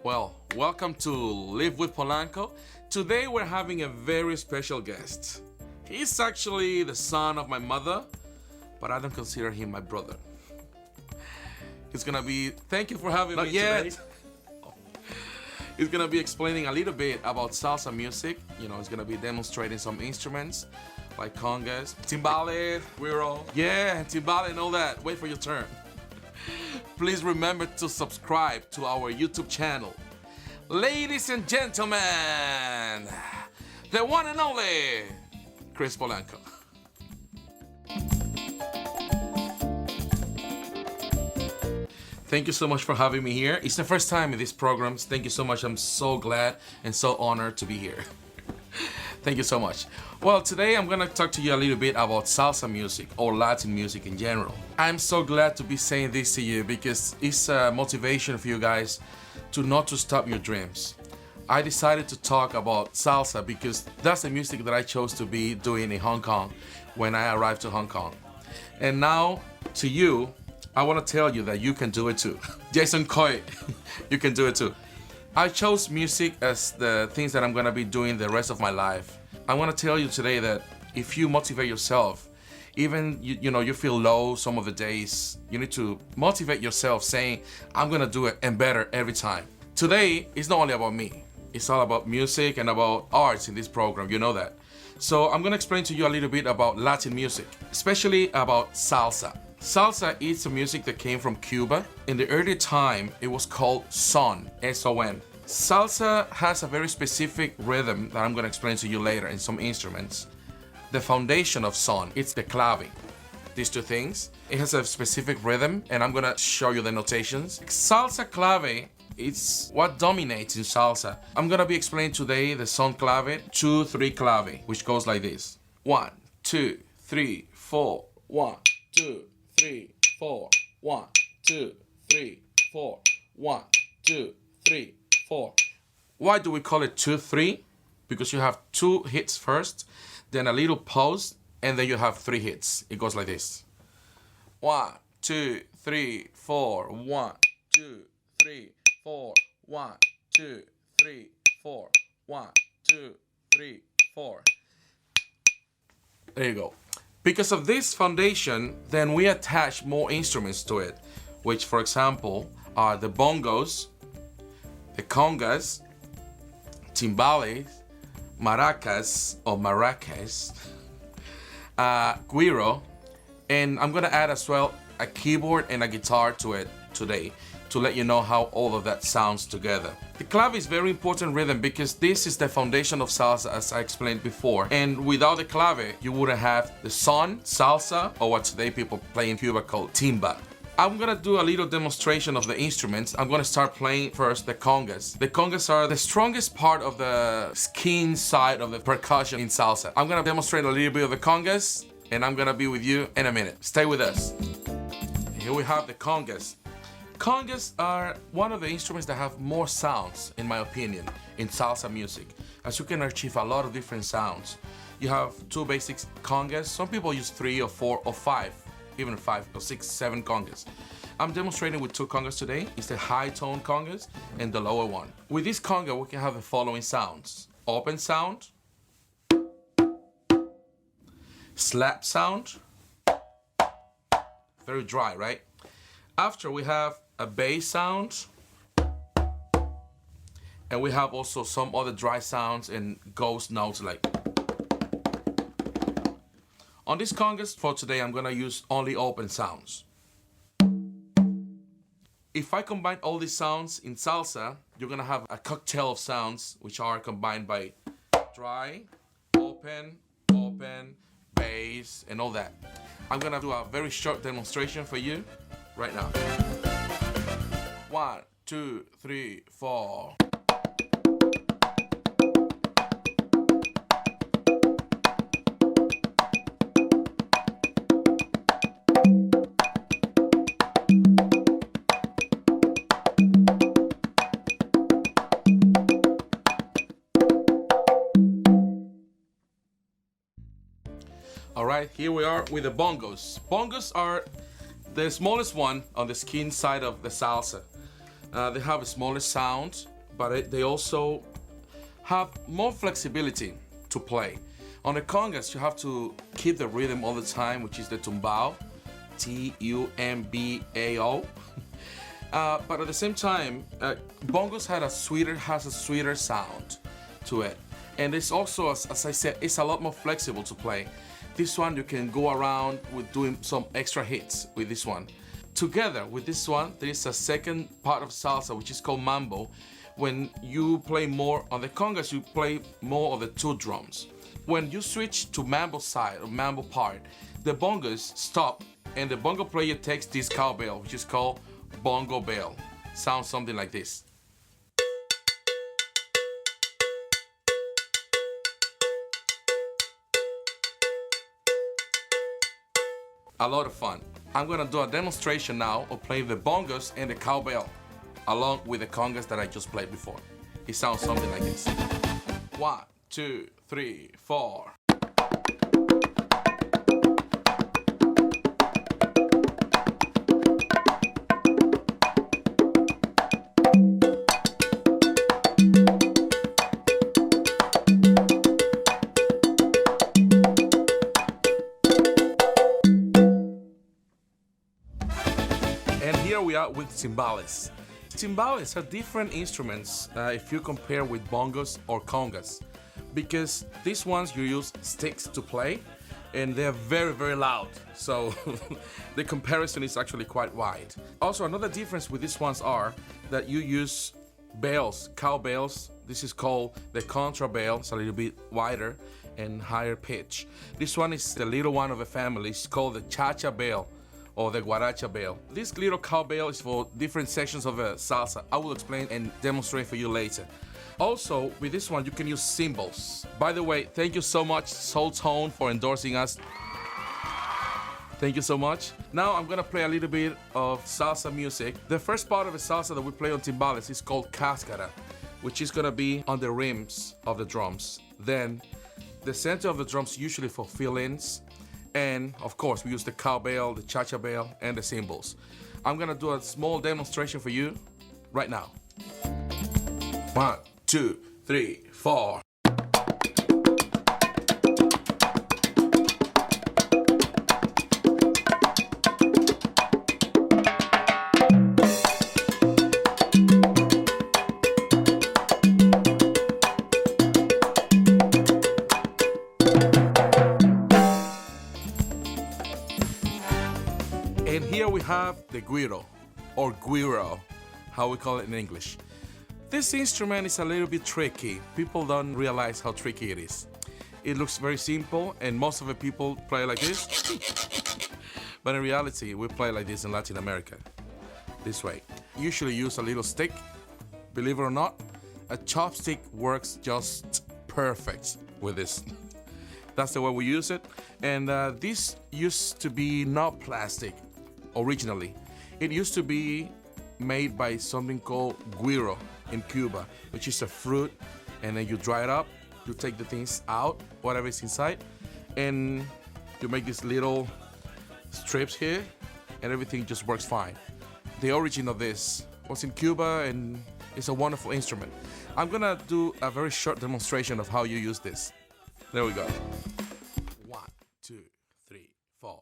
Well, welcome to Live with Polanco. Today we're having a very special guest. He's actually the son of my mother, but I don't consider him my brother. He's gonna be, thank you for having me today. He's gonna be explaining a little bit about salsa music. You know, he's gonna be demonstrating some instruments like congas, timbale, guiro. Yeah, timbale and all that. Wait for your turn. Please remember to subscribe to our YouTube channel. Ladies and gentlemen, the one and only Chris Polanco. Thank you so much for having me here. It's the first time in these programs. Thank you so much. I'm so glad and so honored to be here. Thank you so much. Well, today I'm gonna talk to you a little bit about salsa music or Latin music in general. I'm so glad to be saying this to you because it's a motivation for you guys to not to stop your dreams. I decided to talk about salsa because that's the music that I chose to be doing in Hong Kong when I arrived to Hong Kong. And now, to you, I want to tell you that you can do it too. Jason Coy, you can do it too. I chose music as the things that I'm gonna be doing the rest of my life. I want to tell you today that if you motivate yourself, even you feel low some of the days, you need to motivate yourself saying, I'm gonna do it and better every time. Today, it's not only about me. It's all about music and about arts in this program, you know that. So I'm gonna explain to you a little bit about Latin music, especially about salsa. Salsa is a music that came from Cuba. In the early time, it was called son, S-O-N. Salsa has a very specific rhythm that I'm gonna explain to you later in some instruments. The foundation of son, it's the clave. These two things. It has a specific rhythm, and I'm gonna show you the notations. Salsa clave, it's what dominates in salsa. I'm gonna be explaining today the son clave, 2-3 clave, which goes like this. 1, 2, 3, 4, 1, 2, 3, 4, 1, 2, 3, 4, 1, 2, 3, 4. Why do we call it 2-3? Because you have 2 hits first, then a little pause, and then you have 3 hits. It goes like this. 1, 2, 3, 4, 1, 2, 3, 4, 1, 2, 3, 4, 1, 2, 3, 4. There you go. Because of this foundation, then we attach more instruments to it, which for example are the bongos, the congas, timbales, maracas or maracas, guiro, and I'm gonna add as well a keyboard and a guitar to it today to let you know how all of that sounds together. The clave is very important rhythm because this is the foundation of salsa, as I explained before. And without the clave, you wouldn't have the son, salsa, or what today people play in Cuba called timba. I'm gonna do a little demonstration of the instruments. I'm gonna start playing first the congas. The congas are the strongest part of the skin side of the percussion in salsa. I'm gonna demonstrate a little bit of the congas, and I'm gonna be with you in a minute. Stay with us. Here we have the congas. Congas are one of the instruments that have more sounds, in my opinion, in salsa music, as you can achieve a lot of different sounds. You have 2 basic congas. Some people use 3 or 4 or 5, even 5 or 6, 7 congas. I'm demonstrating with 2 congas today. It's the high tone congas and the lower one. With this conga, we can have the following sounds. Open sound, slap sound, very dry, right? After we have a bass sound, and we have also some other dry sounds and ghost notes like. On this congas for today, I'm gonna use only open sounds. If I combine all these sounds in salsa, you're gonna have a cocktail of sounds which are combined by dry, open, bass, and all that. I'm gonna do a very short demonstration for you right now. 1, 2, 3, 4. All right, here we are with the bongos. Bongos are the smallest one on the skin side of the salsa. They have a smaller sound but they also have more flexibility to play. On the congas, you have to keep the rhythm all the time, which is the tumbao, Tumbao. But at the same time, bongos has a sweeter sound to it. And it's also, as I said, it's a lot more flexible to play. This one, you can go around with doing some extra hits with this one. Together with this one, there is a second part of salsa, which is called mambo. When you play more on the congas, you play more of the two drums. When you switch to mambo side or mambo part, the bongos stop and the bongo player takes this cowbell, which is called bongo bell. Sounds something like this. A lot of fun. I'm gonna do a demonstration now of playing the bongos and the cowbell along with the congas that I just played before. It sounds something like this. 1, 2, 3, 4. And here we are with timbales. Timbales are different instruments if you compare with bongos or congas, because these ones you use sticks to play and they're very, very loud. So the comparison is actually quite wide. Also, another difference with these ones are that you use bells, cow bells. This is called the contra bell. It's a little bit wider and higher pitch. This one is the little one of the family. It's called the cha-cha bell or the guaracha bell. This little cowbell is for different sections of a salsa. I will explain and demonstrate for you later. Also, with this one, you can use cymbals. By the way, thank you so much, Soul Tone, for endorsing us. Thank you so much. Now I'm gonna play a little bit of salsa music. The first part of the salsa that we play on timbales is called cáscara, which is gonna be on the rims of the drums. Then, the center of the drums usually for fill-ins. And of course, we use the cowbell, the cha-cha bell, and the cymbals. I'm gonna do a small demonstration for you right now. 1, 2, 3, 4. And here we have the Guido, or Guiro, how we call it in English. This instrument is a little bit tricky. People don't realize how tricky it is. It looks very simple, and most of the people play like this. But in reality, we play like this in Latin America, this way. Usually use a little stick. Believe it or not, a chopstick works just perfect with this. That's the way we use it. And this used to be not plastic originally. It used to be made by something called guiro in Cuba, which is a fruit, and then you dry it up, you take the things out, whatever is inside, and you make these little strips here, and everything just works fine. The origin of this was in Cuba, and it's a wonderful instrument. I'm gonna do a very short demonstration of how you use this. There we go. 1, 2, 3, 4.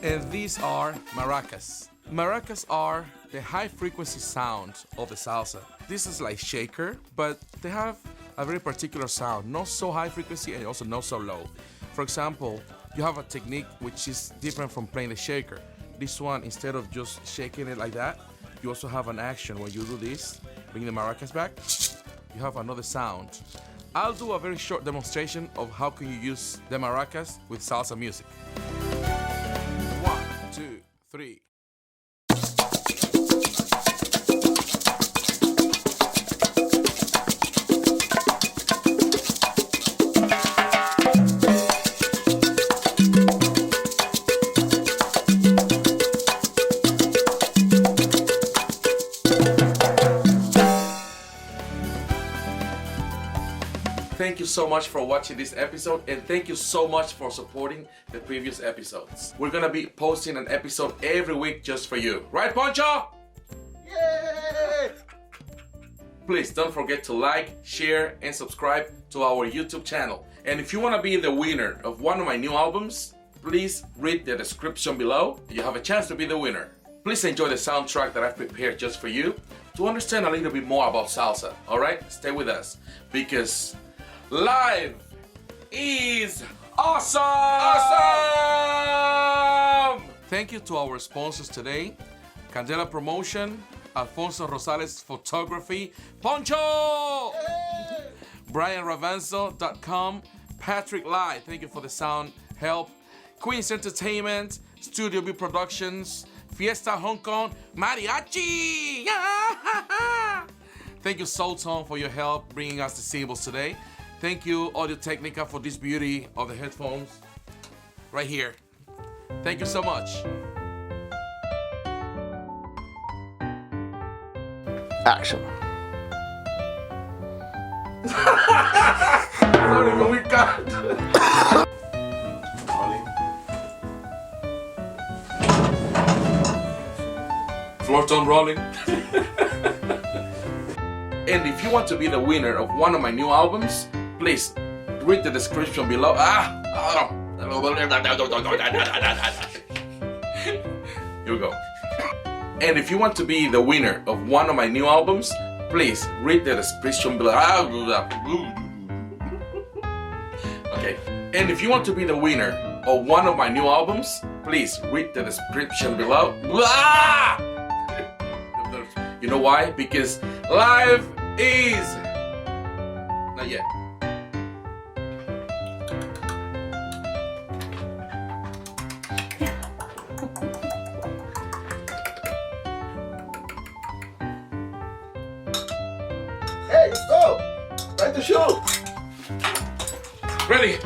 And these are maracas. Maracas are the high frequency sound of the salsa. This is like shaker, but they have a very particular sound, not so high frequency and also not so low. For example, you have a technique which is different from playing the shaker. This one, instead of just shaking it like that, you also have an action where you do this, bring the maracas back, you have another sound. I'll do a very short demonstration of how can you use the maracas with salsa music. 1, 2, 3. thank you so much for watching this episode, and thank you so much for supporting the previous episodes. We're gonna be posting an episode every week just for you. Right, Poncho? Yay! Please don't forget to like, share, and subscribe to our YouTube channel. And if you want to be the winner of one of my new albums, please read the description below. You have a chance to be the winner. Please enjoy the soundtrack that I've prepared just for you to understand a little bit more about salsa. Alright? Stay with us, because live is awesome! Awesome! Thank you to our sponsors today: Candela Promotion, Alfonso Rosales Photography, Poncho! Hey! BrianRavanzo.com, Patrick Lai, thank you for the sound help, Queen's Entertainment, Studio B Productions, Fiesta Hong Kong, Mariachi! Thank you, Sultan, for your help bringing us the symbols today. Thank you, Audio Technica, for this beauty of the headphones right here. Thank you so much. Action. Sorry, but we got. Floor tone rolling. And if you want to be the winner of one of my new albums, please read the description below. Here we go. And if you want to be the winner of one of my new albums, please read the description below. Okay. And if you want to be the winner of one of my new albums, please read the description below. You know why? Because live is not yet. Hey, let's go! Right to show! Ready?